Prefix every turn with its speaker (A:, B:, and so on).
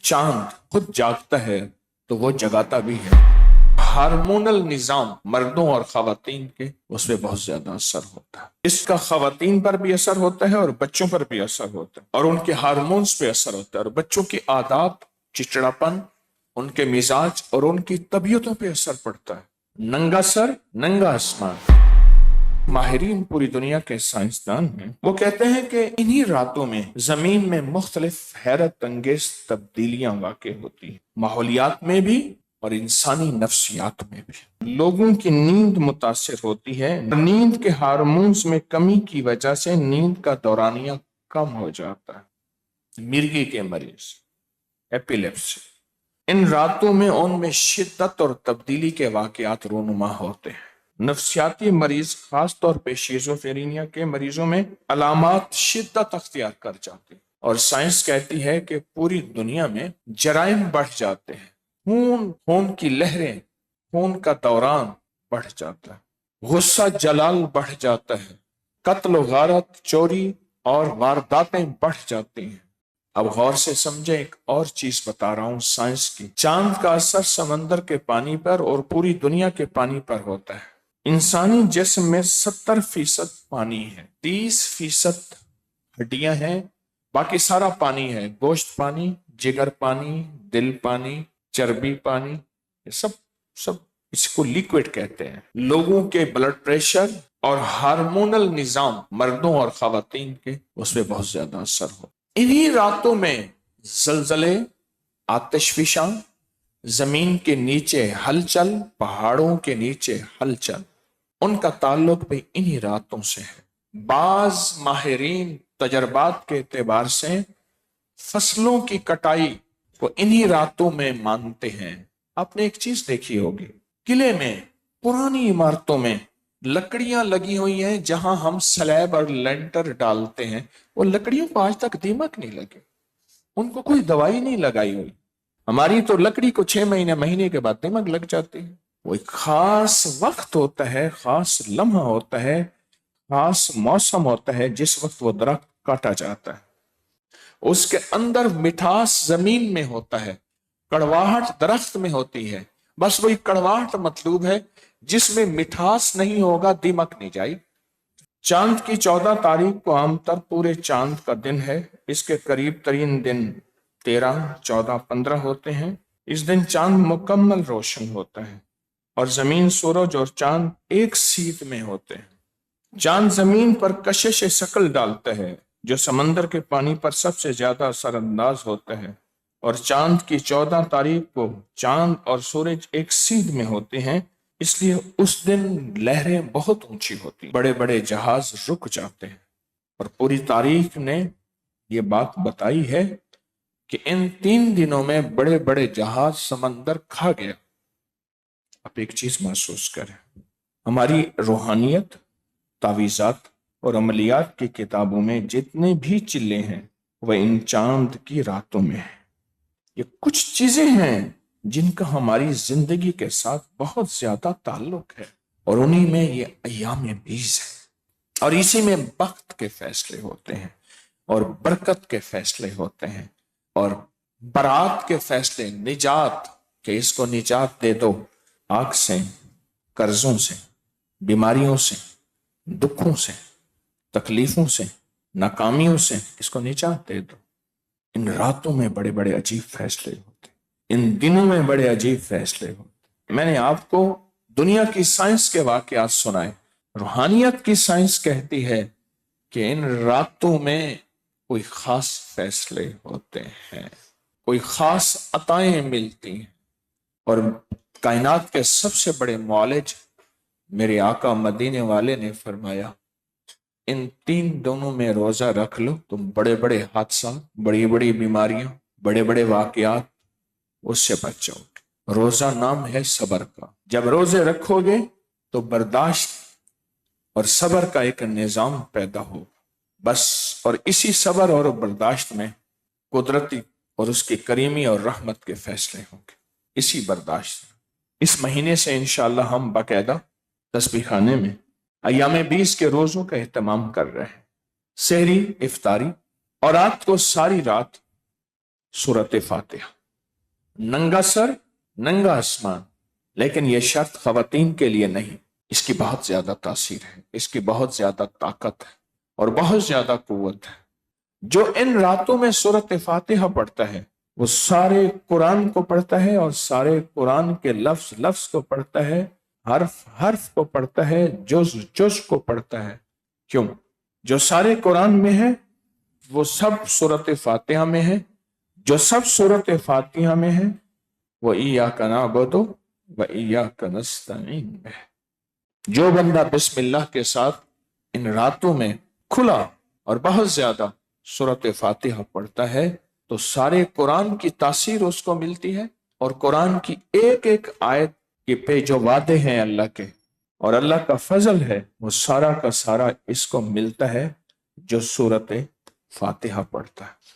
A: چاند خود جاگتا ہے تو وہ جگاتا بھی ہے۔ ہارمونل نظام مردوں اور خواتین کے اس پہ بہت زیادہ اثر ہوتا ہے۔ اس کا خواتین پر بھی اثر ہوتا ہے اور بچوں پر بھی اثر ہوتا ہے، اور ان کے ہارمونز پہ اثر ہوتا ہے، اور بچوں کی عادات، چچڑاپن، ان کے مزاج اور ان کی طبیعتوں پہ اثر پڑتا ہے۔ ننگا سر ننگا آسمان۔ ماہرین پوری دنیا کے سائنسدان ہیں، وہ کہتے ہیں کہ انہی راتوں میں زمین میں مختلف حیرت انگیز تبدیلیاں واقع ہوتی ہیں، ماحولیات میں بھی اور انسانی نفسیات میں بھی۔ لوگوں کی نیند متاثر ہوتی ہے، نیند کے ہارمونز میں کمی کی وجہ سے نیند کا دورانیہ کم ہو جاتا ہے۔ مرگی کے مریض، ایپیلیپسی، ان راتوں میں ان میں شدت اور تبدیلی کے واقعات رونما ہوتے ہیں۔ نفسیاتی مریض، خاص طور پہ شیزوفرینیا کے مریضوں میں علامات شدت اختیار کر جاتے ہیں، اور سائنس کہتی ہے کہ پوری دنیا میں جرائم بڑھ جاتے ہیں، خون کی لہریں، خون کا دوران بڑھ جاتا ہے، غصہ جلال بڑھ جاتا ہے، قتل و غارت، چوری اور وارداتیں بڑھ جاتی ہیں۔ اب غور سے سمجھے، ایک اور چیز بتا رہا ہوں سائنس کی۔ چاند کا اثر سمندر کے پانی پر اور پوری دنیا کے پانی پر ہوتا ہے۔ انسانی جسم میں 70% پانی ہے، 30% ہڈیاں ہیں، باقی سارا پانی ہے۔ گوشت پانی، جگر پانی، دل پانی، چربی پانی، یہ سب اس کو لیکوڈ کہتے ہیں۔ لوگوں کے بلڈ پریشر اور ہارمونل نظام مردوں اور خواتین کے اس پہ بہت زیادہ اثر ہو۔ انہی راتوں میں زلزلے، آتش فشاں، زمین کے نیچے ہلچل، پہاڑوں کے نیچے ہلچل، ان کا تعلق بھی انہی راتوں سے ہے۔ بعض ماہرین تجربات کے اعتبار سے فصلوں کی کٹائی کو انہی راتوں میں مانتے ہیں۔ آپ نے ایک چیز دیکھی ہوگی، قلعے میں، پرانی عمارتوں میں لکڑیاں لگی ہوئی ہیں، جہاں ہم سلیب اور لینٹر ڈالتے ہیں، وہ لکڑیوں کو آج تک دیمک نہیں لگے، ان کو کوئی دوائی نہیں لگائی ہوئی۔ ہماری تو لکڑی کو 6 مہینے کے بعد دیمک لگ جاتی ہے۔ وہ ایک خاص وقت ہوتا ہے، خاص لمحہ ہوتا ہے، خاص موسم ہوتا ہے جس وقت وہ درخت کاٹا جاتا ہے۔ اس کے اندر مٹھاس زمین میں ہوتا ہے، کڑواہٹ درخت میں ہوتی ہے، بس وہی کڑواہٹ مطلوب ہے، جس میں مٹھاس نہیں ہوگا دیمک نہیں جائے۔ چاند کی 14 تاریخ کو عام طر پورے چاند کا دن ہے۔ اس کے قریب ترین دن 13، 14، 15 ہوتے ہیں۔ اس دن چاند مکمل روشن ہوتا ہے اور زمین، سورج اور چاند ایک سیت میں ہوتے ہیں۔ چاند زمین پر کشش ثقل ڈالتا ہے، جو سمندر کے پانی پر سب سے زیادہ اثر انداز ہوتا ہے، اور چاند کی 14 تاریخ کو چاند اور سورج ایک سیدھ میں ہوتے ہیں، اس لیے اس دن لہریں بہت اونچی ہوتی، بڑے بڑے جہاز رک جاتے ہیں۔ اور پوری تاریخ نے یہ بات بتائی ہے کہ ان 3 دنوں میں بڑے بڑے جہاز سمندر کھا گیا۔ آپ ایک چیز محسوس کریں، ہماری روحانیت، تعویذات اور عملیات کی کتابوں میں جتنے بھی چلے ہیں وہ ان چاند کی راتوں میں ہیں۔ یہ کچھ چیزیں ہیں جن کا ہماری زندگی کے ساتھ بہت زیادہ تعلق ہے، اور انہی میں یہ ایام بیز ہے، اور اسی میں بخت کے فیصلے ہوتے ہیں، اور برکت کے فیصلے ہوتے ہیں، اور برات کے فیصلے، نجات، کہ اس کو نجات دے دو آگ سے، قرضوں سے، بیماریوں سے، دکھوں سے، تکلیفوں سے، ناکامیوں سے، اس کو نجات دے دو۔ ان راتوں میں بڑے بڑے عجیب فیصلے ہوتے، ان دنوں میں بڑے عجیب فیصلے ہوتے۔ میں نے آپ کو دنیا کی سائنس کے واقعات سنائے۔ روحانیت کی سائنس کہتی ہے کہ ان راتوں میں کوئی خاص فیصلے ہوتے ہیں، کوئی خاص عطائیں ملتی ہیں، اور کائنات کے سب سے بڑے معالج میرے آقا مدینے والے نے فرمایا، ان 3 دنوں میں روزہ رکھ لو، تم بڑے بڑے حادثات، بڑی بڑی بیماریاں، بڑے بڑے واقعات، اس سے بچ جاؤ گے۔ روزہ نام ہے صبر کا۔ جب روزے رکھو گے تو برداشت اور صبر کا ایک نظام پیدا ہوگا، بس، اور اسی صبر اور برداشت میں قدرتی اور اس کی کریمی اور رحمت کے فیصلے ہوں گے، اسی برداشت میں۔ اس مہینے سے انشاءاللہ ہم باقاعدہ تسبیح خانے میں ایام 20 کے روزوں کا اہتمام کر رہے ہیں، سحری، افطاری، اور رات کو ساری رات سورۃ فاتحہ۔ ننگا سر ننگا آسمان، لیکن یہ شرط خواتین کے لیے نہیں۔ اس کی بہت زیادہ تاثیر ہے، اس کی بہت زیادہ طاقت ہے اور بہت زیادہ قوت ہے۔ جو ان راتوں میں سورۃ فاتحہ پڑھتا ہے وہ سارے قرآن کو پڑھتا ہے، اور سارے قرآن کے لفظ لفظ کو پڑھتا ہے، حرف حرف کو پڑھتا ہے، جز جز کو پڑھتا ہے۔ کیوں؟ جو سارے قرآن میں ہے وہ سب سورۃ فاتحہ میں ہے، جو سب سورۃ فاتحہ میں ہے وہ ایاک نعبد و ایاک نستعین میں ہے۔ جو بندہ بسم اللہ کے ساتھ ان راتوں میں کھلا اور بہت زیادہ سورۃ فاتحہ پڑھتا ہے تو سارے قرآن کی تاثیر اس کو ملتی ہے، اور قرآن کی ایک ایک آیت کے پہ جو وعدے ہیں اللہ کے اور اللہ کا فضل ہے وہ سارا کا سارا اس کو ملتا ہے جو سورۃ فاتحہ پڑھتا ہے۔